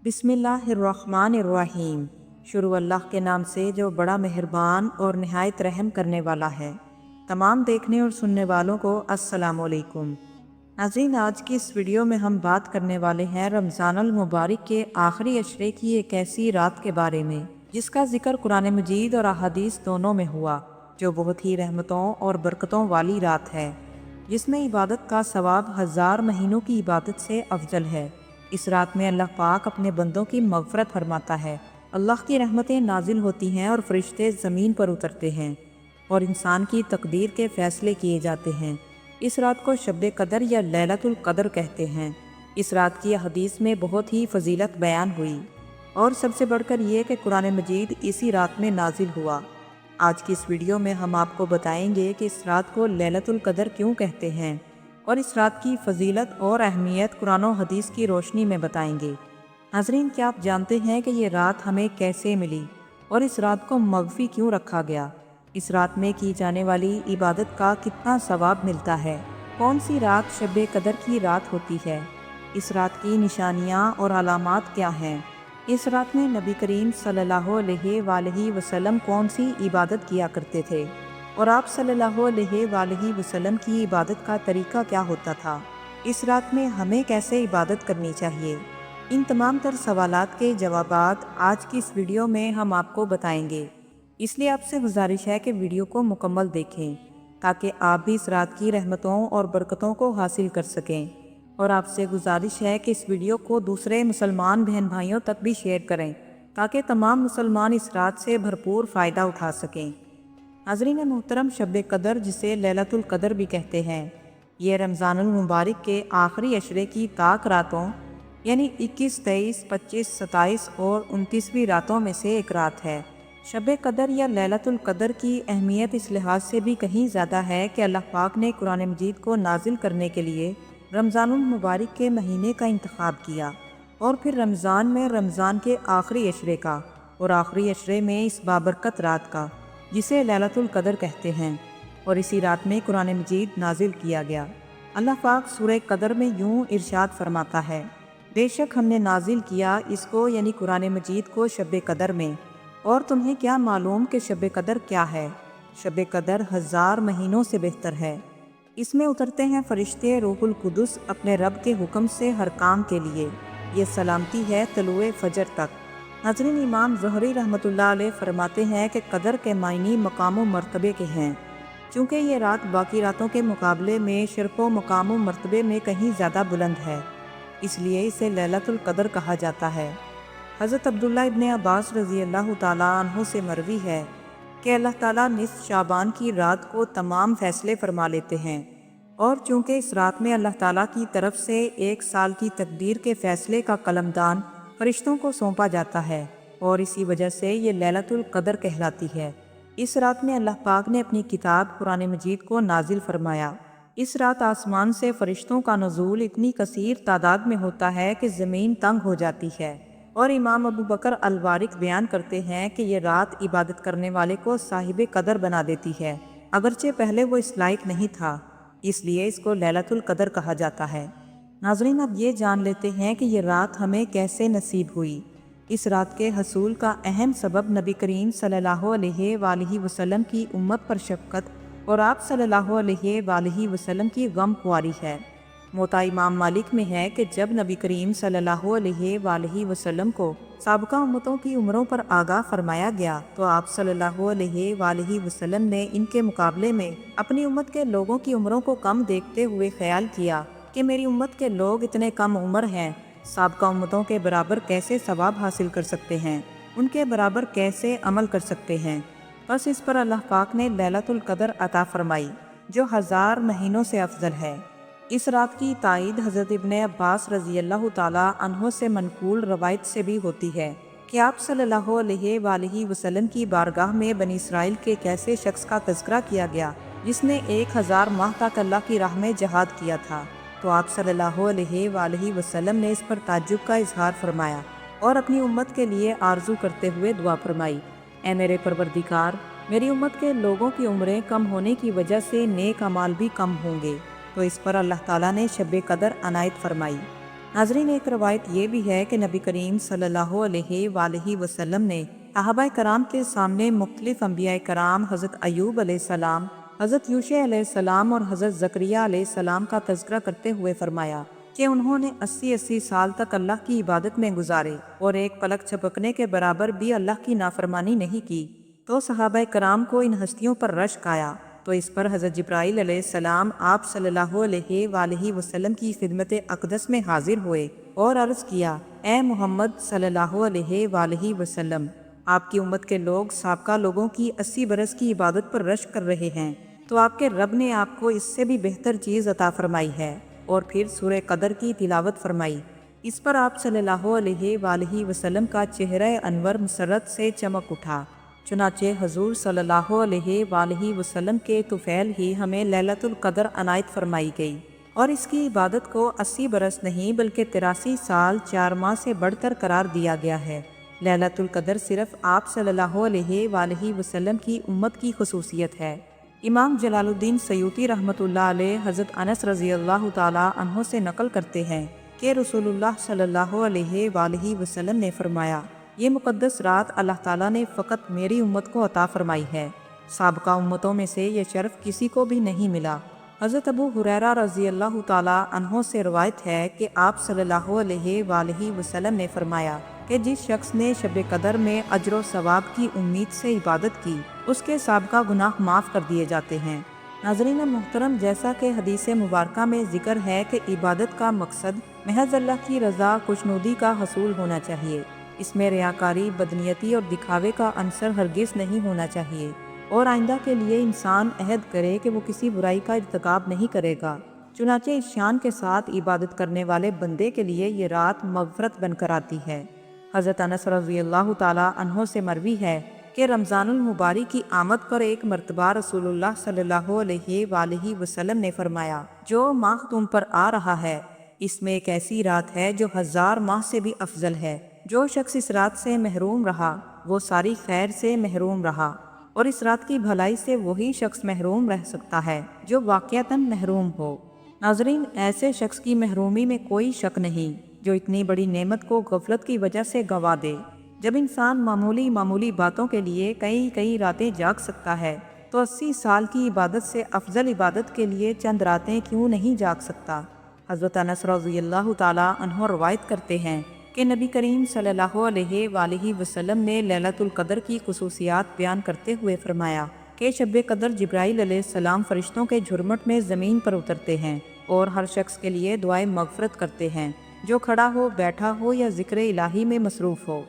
बिस्मिल्लाहिर्रहमानिर्रहीम। शुरू अल्लाह के नाम से जो बड़ा मेहरबान और नहायत रहम करने वाला है। तमाम देखने और सुनने वालों को अस्सलामुअलैकुम। नाज़रीन, आज की इस वीडियो में हम बात करने वाले हैं रमज़ानुल मुबारक के आखिरी अशरे की एक ऐसी रात के बारे में जिसका जिक्र कुरान मजीद और अहादीस दोनों में हुआ, जो बहुत ही रहमतों और बरकतों वाली रात है, जिसमें इबादत का सवाब 1000 महीनों की इबादत से अफजल है। इस रात में अल्लाह पाक अपने बंदों की मग़फ़रत फरमाता है, अल्लाह की रहमतें नाजिल होती हैं और फरिश्ते ज़मीन पर उतरते हैं और इंसान की तकदीर के फ़ैसले किए जाते हैं। इस रात को शब कदर या लैलतुल कदर कहते हैं। इस रात की हदीस में बहुत ही फजीलत बयान हुई और सबसे बढ़कर ये कि कुरान मजीद इसी रात में नाजिल हुआ। आज की इस वीडियो में हम आपको बताएंगे कि इस रात को लैलतुल कदर क्यों कहते हैं और इस रात की फजीलत और अहमियत कुरान और हदीस की रोशनी में बताएंगे। नाज़रीन, क्या आप जानते हैं कि ये रात हमें कैसे मिली और इस रात को मग़फ़ी क्यों रखा गया? इस रात में की जाने वाली इबादत का कितना सवाब मिलता है? कौन सी रात शब कदर की रात होती है? इस रात की निशानियाँ और अलामात क्या हैं? इस रात में नबी करीम सल्लल्लाहु अलैहि वसल्लम कौन सी इबादत किया करते थे और आप सल्लल्लाहु अलैहि वसल्लम की इबादत का तरीका क्या होता था? इस रात में हमें कैसे इबादत करनी चाहिए? इन तमाम तर सवालात के जवाबात आज की इस वीडियो में हम आपको बताएंगे। इसलिए आपसे गुजारिश है कि वीडियो को मुकम्मल देखें ताकि आप भी इस रात की रहमतों और बरकतों को हासिल कर सकें। और आपसे गुजारिश है कि इस वीडियो को दूसरे मुसलमान बहन भाइयों तक भी शेयर करें ताकि तमाम मुसलमान इस रात से भरपूर फ़ायदा उठा सकें। नाज़रीन मोहतरम, शब कदर जिसे लैलतुल कदर भी कहते हैं, ये रमज़ानुल मुबारक के आखिरी अशरे की ताक रातों यानी 21, 23, 25, 27 और 29वीं रातों में से एक रात है। शब कदर या लैलतुल कदर की अहमियत इस लिहाज से भी कहीं ज़्यादा है कि अल्लाह पाक ने कुरान मजीद को नाजिल करने के लिए रमज़ानुल मुबारक के महीने का इंतखाब किया और फिर रमज़ान में रमज़ान के आखिरी अशरे का और आखिरी अशरे में इस बाबरकत रात का जिसे लैलतुल कदर कहते हैं, और इसी रात में कुरान मजीद नाजिल किया गया। अल्लाह पाक सूरह कदर में यूं इरशाद फरमाता है, बेशक हमने नाजिल किया इसको यानी कुरान मजीद को शब कदर में, और तुम्हें क्या मालूम कि शब कदर क्या है? शब कदर 1000 महीनों से बेहतर है। इसमें उतरते हैं फरिश्ते रूहुल कुदस अपने रब के हुक्म से हर काम के लिए। ये सलामती है तलुए फजर तक। नाज़रीन, इमाम ज़ुहरी रहमतुल्लाह अलैह फरमाते हैं कि कदर के मायने मकाम व मर्तबे के हैं। चूँकि ये रात बाकी रातों के मुकाबले में शर्फ़ व मकाम व मर्तबे में कहीं ज़्यादा बुलंद है, इसलिए इसे लैलतुल कदर कहा जाता है। हज़रत अब्दुल्लाह इब्न अब्बास रज़ी अल्लाह ताला अन्हु से मरवी है कि अल्लाह ताला निस्फ़ शाबान की रात को तमाम फ़ैसले फरमा लेते हैं, और चूँकि इस रात में अल्लाह ताला की तरफ से 1 साल की तकदीर के फ़ैसले का कलमदान फरिश्तों को सौंपा जाता है, और इसी वजह से ये लैलतुल कदर कहलाती है। इस रात में अल्लाह पाक ने अपनी किताब कुरान मजीद को नाजिल फरमाया। इस रात आसमान से फरिश्तों का नुज़ूल इतनी कसीर तादाद में होता है कि ज़मीन तंग हो जाती है, और इमाम अबू बकर अल-वारिक बयान करते हैं कि ये रात इबादत करने वाले को साहिब कदर बना देती है, अगरचे पहले वो इस लायक नहीं था, इसलिए इसको लैलतुल कदर कहा जाता है। नाज़रीन, अब ये जान लेते हैं कि ये रात हमें कैसे नसीब हुई। इस रात के हसूल का अहम सबब नबी करीम सल्लल्लाहु अलैहि वसल्लम की उम्मत पर शफ़क़त और आप सल्लल्लाहु अलैहि वसल्लम की गमख्वारी है। मोता इमाम मालिक में है कि जब नबी करीम सल्लल्लाहु अलैहि वसल्लम को साबका उम्मतों की उम्रों पर आगाह फरमाया गया, तो आप सल्लल्लाहु अलैहि वसल्लम ने इनके मुकाबले में अपनी उम्मत के लोगों की उम्रों को कम देखते हुए ख्याल किया कि मेरी उम्मत के लोग इतने कम उम्र हैं, साबका उम्मतों के बराबर कैसे सवाब हासिल कर सकते हैं, उनके बराबर कैसे अमल कर सकते हैं। बस इस पर अल्लाह पाक ने लैलतुल कदर अता फरमाई, जो 1000 महीनों से अफजल है। इस रात की तायीद हज़रत इब्न अब्बास रज़ी अल्लाह ताला अन्हो से मनकूल रवायत से भी होती है कि आप सल्लल्लाहु अलैहि वसल्लम की बारगाह में बनी इसराइल के एक ऐसे शख्स का तज़किरा किया गया जिसने 1000 माह तक अल्लाह की राह में जहाद किया था, तो आप सल्लल्लाहु अलैहि वसल्लम ने इस पर ताज्जुब का इजहार फरमाया और अपनी उम्मत के लिए आरजू करते हुए दुआ फरमाई, ए मेरे परवरदिगार, मेरी उम्मत के लोगों की उम्रें कम होने की वजह से नेक अमाल भी कम होंगे। तो इस पर अल्लाह ताला ने शब कदर अनायत फरमाई। नाज़रीन, एक रवायत ये भी है कि नबी करीम सल्लल्लाहु अलैहि वसल्लम ने सहाबा कराम के सामने मुख्तलिफ अंबिया कराम हज़रत अयूब अलैहिस्सलाम, हज़रत यूशा अलैहिस्सलाम और हज़रत ज़करिया अलैहिस्सलाम का तज़किरा करते हुए फरमाया कि उन्होंने 80-80 साल तक अल्लाह की इबादत में गुजारे और एक पलक झपकने के बराबर भी अल्लाह की नाफरमानी नहीं की। तो सहाबा कराम को इन हस्तियों पर रश्क आया, तो इस पर हज़रत जिब्राईल अलैहिस्सलाम आप सल्लल्लाहु अलैहि वसल्लम की खिदमत अक़दस में हाजिर हुए और अर्ज़ किया, ए मोहम्मद सल्लल्लाहु अलैहि वसल्लम, आपकी उम्मत के लोग साबका लोगों की 80 बरस की इबादत पर रश्क कर रहे हैं, तो आपके रब ने आपको इससे भी बेहतर चीज़ अता फरमाई है। और फिर सूरह कदर की तिलावत फरमाई। इस पर आप सल्लल्लाहु अलैहि वसल्लम का चेहरा अनवर मसरत से चमक उठा। चुनाचे हजूर सल्लल्लाहु अलैहि वसल्लम के तुफैल ही हमें लैलतुल कदर अनायत फरमाई गई और इसकी इबादत को 80 बरस नहीं बल्कि 83 साल 4 माह से बढ़कर करार दिया गया है। लैलतुल कदर सिर्फ आप सल्लल्लाहु अलैहि वसल्लम की उम्मत की खुसूसियत है। इमाम जलालुद्दीन सयूती रहमतुल्लाह अलैह हज़रत अनस रज़ी अल्लाह ताला अन्हो से नकल करते हैं कि रसूलुल्लाह सल्लल्लाहु अलैहि वसल्लम ने फरमाया, ये मुक़द्दस रात अल्लाह ताला ने फ़कत मेरी उम्मत को अता फरमाई है, साबका उम्मतों में से ये शर्फ किसी को भी नहीं मिला। हज़रत अबू हुरैरा रज़ी अल्लाह ताला अन्हो से रवायत है कि आप सल्लल्लाहु अलैहि वसल्लम ने फरमाया कि जिस शख्स ने शब कदर में अजर व सवाब की उम्मीद से इबादत की, उसके साबका गुनाह माफ़ कर दिए जाते हैं। नाज़रीन मुहतरम, जैसा कि हदीस मुबारक में ज़िक्र है कि इबादत का मकसद महज अल्लाह की रज़ा खुशनुदी का हसूल होना चाहिए। इसमें रियाकारी, बदनीयती और दिखावे का अंसर हरगिज़ नहीं होना चाहिए और आइंदा के लिए इंसान अहद करे कि वो किसी बुराई का इर्तिकाब नहीं करेगा। चुनाचे इस शान के साथ इबादत करने वाले बंदे के लिए ये रात मग़फ़रत बनकर आती है। हज़रत अनस रज़ी अल्लाह ताला अन्हो से मरवी है कि रमज़ानुल मुबारक की आमद पर एक मरतबा रसूलुल्लाह सल्लल्लाहु अलैहि वसल्लम ने फरमाया, जो माह तुम पर आ रहा है, इसमें एक ऐसी रात है जो 1000 माह से भी अफजल है। जो शख्स इस रात से महरूम रहा, वो सारी खैर से महरूम रहा, और इस रात की भलाई से वही शख्स महरूम रह सकता है जो वाक़यातन महरूम हो। नाज़रीन, ऐसे शख्स की महरूमी में कोई शक नहीं जो इतनी बड़ी नेमत को गफलत की वजह से गंवा दे। जब इंसान मामूली बातों के लिए कई रातें जाग सकता है, तो 80 साल की इबादत से अफजल इबादत के लिए चंद रातें क्यों नहीं जाग सकता। हज़रत अनस रज़ियल्लाहु ताला अन्हु रवायत करते हैं कि नबी करीम सल्लल्लाहु अलैहि वसल्लम ने लैलतुल कदर की खुसूसियात बयान करते हुए फरमाया कि शब कदर जिब्राईल अलैहिस्सलाम फरिश्तों के झुरमुट में ज़मीन पर उतरते हैं और हर शख्स के लिए दुआए मग़फ़रत करते हैं, जो खड़ा हो, बैठा हो या ज़िक्र इलाही में मसरूफ़ हो।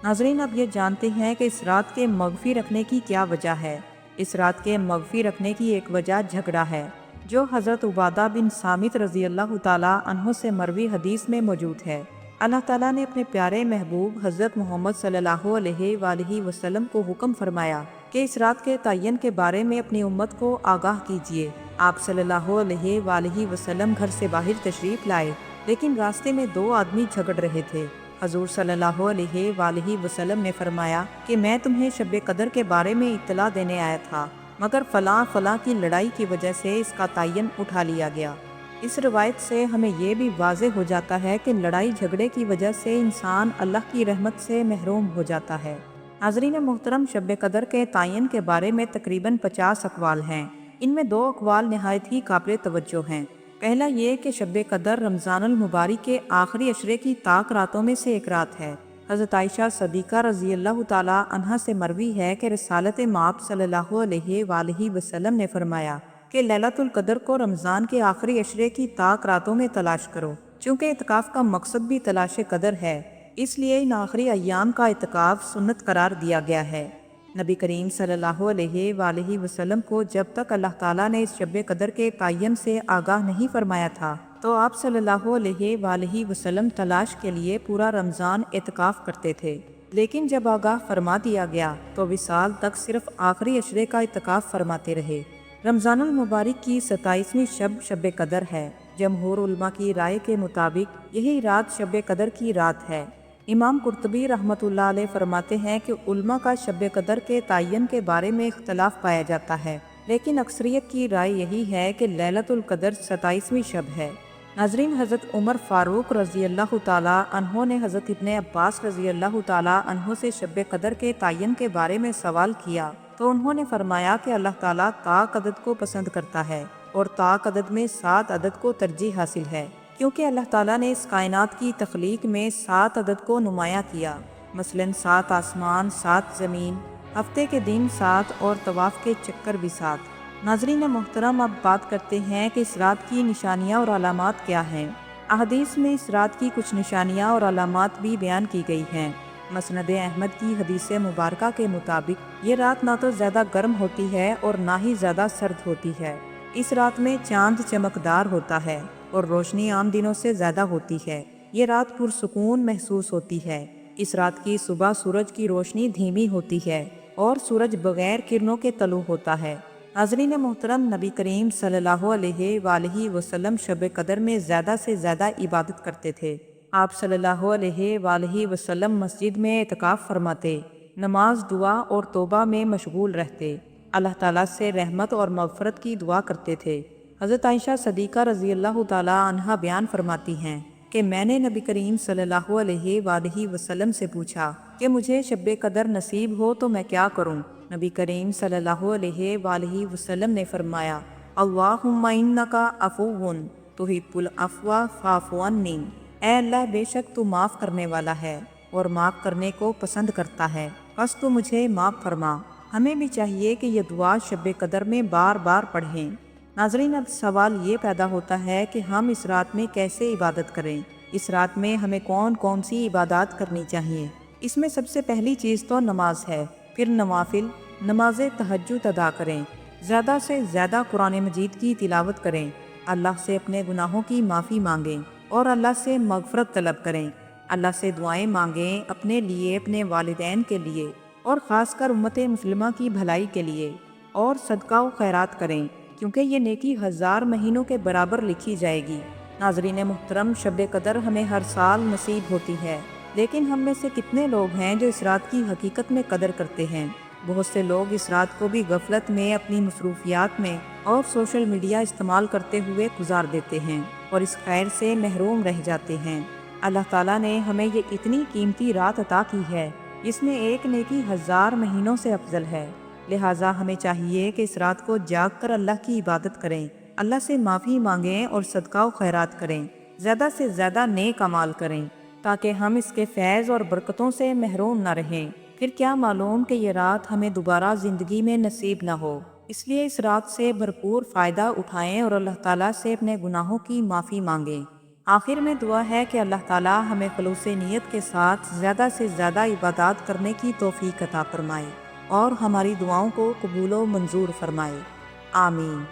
नाज़रीन, अब ये जानते हैं कि इस रात के मग़फ़ी रखने की क्या वजह है। इस रात के मग़फ़ी रखने की एक वजह झगड़ा है, जो हज़रत उबादा बिन सामित रज़ी अल्लाह ताला अन्हु से मरवी हदीस में मौजूद है। अल्लाह ताला ने अपने प्यारे महबूब हज़रत मोहम्मद सल्लल्लाहु अलैहि वसल्लम को हुक्म फरमाया कि इस रात के तयन के बारे में अपनी उम्मत को आगाह कीजिए। आप सल्लल्लाहु अलैहि वसल्लम घर से बाहर तशरीफ़ लाए, लेकिन रास्ते में 2 आदमी झगड़ रहे थे। हजूर सल्लल्लाहु अलैहि वसल्लम ने फरमाया कि मैं तुम्हें शब कदर के बारे में इत्तला देने आया था, मगर फलां की लड़ाई की वजह से इसका तयन उठा लिया गया। इस रवायत से हमें ये भी वाज़े हो जाता है कि लड़ाई झगड़े की वजह से इंसान अल्लाह की रहमत से महरूम हो जाता है। नाज़रीन मोहतरम, शब कदर के तयन के बारे में तकरीबन 50 अक़वाल हैं। इनमें 2 अक़वाल नहायत ही काबिल तवज्जो हैं। पहला ये कि शब कदर रमज़ानुल मुबारक के आखिरी अशरे की ताक रातों में से एक रात है। हज़रत आयशा सदीक़ा रज़ी अल्लाह ताला अन्हा से मरवी है कि रसालत माब सल्लल्लाहु अलैहि वसल्लम ने फरमाया कि लैलतुल कदर को रमज़ान के आखिरी अशरे की ताक रातों में तलाश करो। चूँकि इत्काफ़ का मकसद भी तलाश कदर है, इसलिए इन आखिरी अय्याम का इत्काफ़ सुन्नत करार दिया गया है। नबी करीम सल्लल्लाहु अलैहि वसल्लम को जब तक अल्लाह ताला ने इस शब कदर के तयन से आगाह नहीं फरमाया था, तो आप सल्लल्लाहु अलैहि वसल्लम तलाश के लिए पूरा रमज़ान इत्काफ़ करते थे। लेकिन जब आगाह फरमा दिया गया तो विसाल तक सिर्फ आखिरी अशरे का इत्काफ़ फरमाते रहे। रमज़ानुल मुबारक की 27वीं शब कदर है। जमहूर उलमा की राय के मुताबिक यही रात शब कदर की रात है। इमाम कुर्तबी रहमतुल्लाह अलैह फरमाते हैं कि उलमा का शब कदर के तयन के बारे में इख्तलाफ पाया जाता है, लेकिन अक्सरियत की राय यही है कि लैलतुल कदर 27वीं शब है। नाजरीन, हज़रत उमर फ़ारूक रज़ी अल्लाह ताला अन्हों ने हज़रत इब्ने अब्बास रज़ी अल्लाह ताला अन्हों से शब कदर के तयन के बारे में सवाल किया तो उन्होंने फरमाया कि अल्लाह ताला ताक अदद को पसंद करता है और ताक अदद में 7 अदद को तरजीह हासिल है, क्योंकि अल्लाह ताला ने इस कायनात की तख्लीक में 7 अदद को नुमाया किया। मसलन 7 आसमान, 7 ज़मीन, हफ्ते के दिन 7 और तवाफ़ के चक्कर भी 7। नाज़रीन मोहतरम, अब बात करते हैं कि इस रात की निशानियाँ और अलामात क्या हैं। अहदीस में इस रात की कुछ निशानियाँ और अलामात भी बयान की गई हैं। मसनद अहमद की हदीस मुबारका के मुताबिक ये रात ना तो ज़्यादा गर्म होती है और ना ही ज़्यादा सर्द होती है। इस रात में चांद चमकदार होता है और रोशनी आम दिनों से ज़्यादा होती है। ये रात पुरसुकून महसूस होती है। इस रात की सुबह सूरज की रोशनी धीमी होती है और सूरज बगैर किरणों के तलु होता है। नाज़रीन मोहतरम, नबी करीम सल्लल्लाहु अलैहि वसल्लम शब कदर में ज़्यादा से ज़्यादा इबादत करते थे। आप सल्लल्लाहु अलैहि वसल्लम मस्जिद में इत्काफ़ फरमाते, नमाज, दुआ और तौबा में मशगूल रहते, अल्लाह ताला से रहमत और मग़फ़रत की दुआ करते थे। हज़रत आयशा सदीक़ा रज़ी अल्लाह ताला अन्हा बयान फरमाती हैं कि मैंने नबी करीम सल्लल्लाहु अलैहि वसल्लम से पूछा कि मुझे शब कदर नसीब हो तो मैं क्या करूं? नबी करीम सल्लल्लाहु अलैहि वसल्लम ने फरमाया, अल्लाहुम्मा इन्नका अफ़ुव्वुन तुहिब्बुल अफ़्वा फ़अफ़ु अन्नी। ऐ अल्लाह, बेशक तू माफ़ करने वाला है और माफ़ करने को पसंद करता है, बस तू मुझे माफ़ फरमा। हमें भी चाहिए कि यह दुआ शब कदर में बार बार पढ़ें। नाज़रीन, अब सवाल ये पैदा होता है कि हम इस रात में कैसे इबादत करें। इस रात में हमें कौन कौन सी इबादत करनी चाहिए। इसमें सबसे पहली चीज़ तो नमाज है। फिर नवाफिल, नमाज तहज्जुद अदा करें, ज़्यादा से ज़्यादा कुरान मजीद की तिलावत करें, अल्लाह से अपने गुनाहों की माफ़ी मांगें और अल्लाह से मग़फ़रत तलब करें। अल्लाह से दुआएं मांगें अपने लिए, अपने वालिदैन के लिए और ख़ासकर उम्मत मुस्लिमा की भलाई के लिए। और सदका व खैरात करें, क्योंकि ये नेकी 1000 महीनों के बराबर लिखी जाएगी। नाज़रीन मुहतरम, शब कदर हमें हर साल नसीब होती है, लेकिन हम में से कितने लोग हैं जो इस रात की हकीकत में कदर करते हैं। बहुत से लोग इस रात को भी गफलत में, अपनी मसरूफियात में और सोशल मीडिया इस्तेमाल करते हुए गुजार देते हैं और इस खैर से महरूम रह जाते हैं। अल्लाह ताला ने हमें ये इतनी कीमती रात अता की है, इसमें एक नेकी 1000 महीनों से अफजल है। लिहाजा हमें चाहिए कि इस रात को जाग कर अल्लाह की इबादत करें, अल्लाह से माफ़ी मांगें और सदका व खैरात करें, ज़्यादा से ज़्यादा नेक अमाल करें, ताकि हम इसके फैज़ और बरकतों से महरूम न रहें। फिर क्या मालूम कि ये रात हमें दोबारा ज़िंदगी में नसीब न हो। इसलिए इस रात से भरपूर फ़ायदा उठाएं और अल्लाह ताला से अपने गुनाहों की माफ़ी मांगें। आखिर में दुआ है कि अल्लाह ताला हमें खलूस नीयत के साथ ज़्यादा से ज़्यादा इबादत करने की तौफीक अता फरमाए और हमारी दुआओं को कबूल व मंजूर फरमाए। आमीन।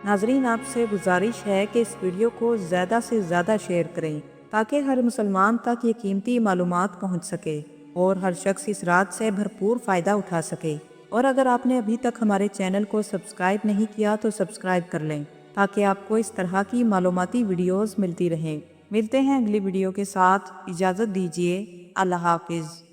नाजरीन, आपसे गुजारिश है कि इस वीडियो को ज़्यादा से ज़्यादा शेयर करें, ताकि हर मुसलमान तक ये कीमती मालूमात पहुँच सके और हर शख्स इस रात से भरपूर फ़ायदा उठा सके। और अगर आपने अभी तक हमारे चैनल को सब्सक्राइब नहीं किया तो सब्सक्राइब कर लें, ताकि आपको इस तरह की मालूमाती वीडियोस मिलती रहें। मिलते हैं अगली वीडियो के साथ। इजाज़त दीजिए। अल्लाह हाफिज़।